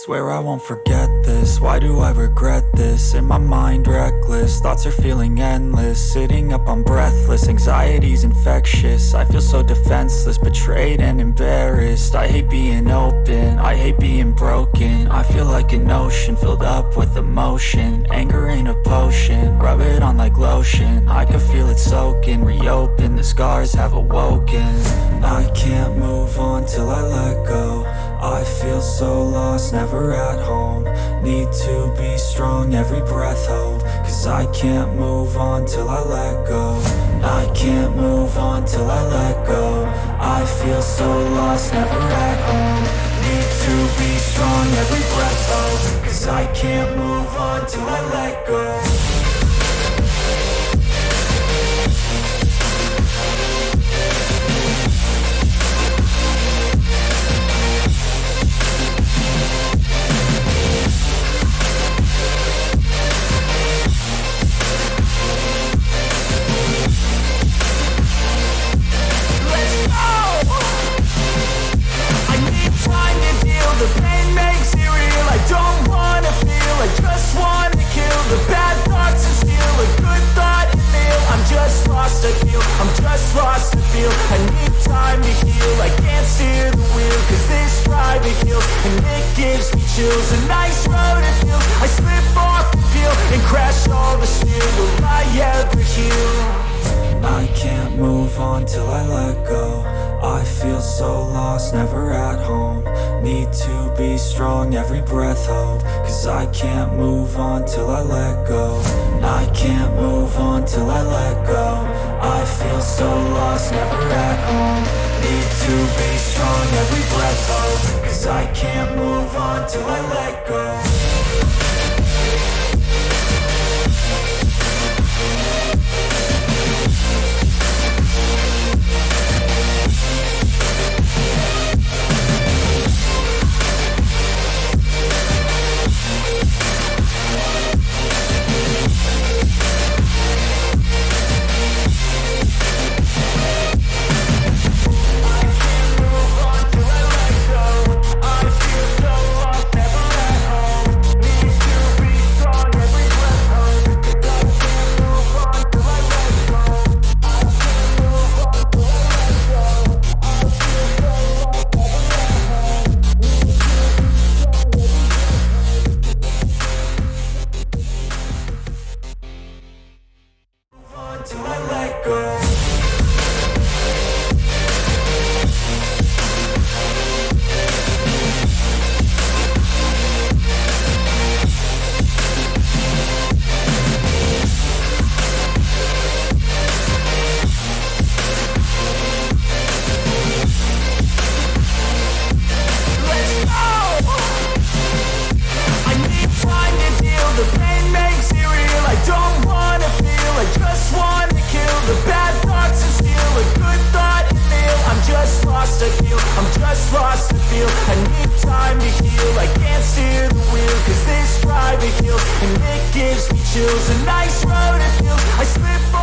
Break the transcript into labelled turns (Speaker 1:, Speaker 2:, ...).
Speaker 1: Swear I won't forget this, why do I regret this? In my mind reckless, thoughts are feeling endless. Sitting up, I'm breathless, anxiety's infectious. I feel so defenseless, betrayed and embarrassed. I hate being open, I hate being broken. I feel like an ocean, filled up with emotion. Anger ain't a potion, rub it on like lotion. I can feel it soaking, reopen, the scars have awoken. I can't move on till I let go. I feel so lost, never at home. Need to be strong, every breath hold. Cause I can't move on till I let go. I can't move on till I let go. I feel so lost, never at home. Need to be strong, every breath hold. Cause I can't move on till I let go.
Speaker 2: The pain makes it real, I don't wanna feel, I just wanna kill the bad thoughts and steal a good thought and feel. I'm just lost, I feel, I'm just lost, I feel. I need time to heal, I can't steer the wheel, cause this drive it kills, and it gives me chills. A nice road it feels, I slip off the peel, and crash all the steel. Will I ever heal?
Speaker 1: I can't move on till I let go. I feel so lost, never at home. Need to be strong, every breath hold. Cause I can't move on till I let go. I can't move on till I let go. I feel so lost, never at home. Need to be strong, every breath hold. Cause I can't move on till I let go. I'm just lost to feel, I need time to heal, I can't steer the wheel, cause this drive it kills, and it gives me chills. A nice road it feels, I slip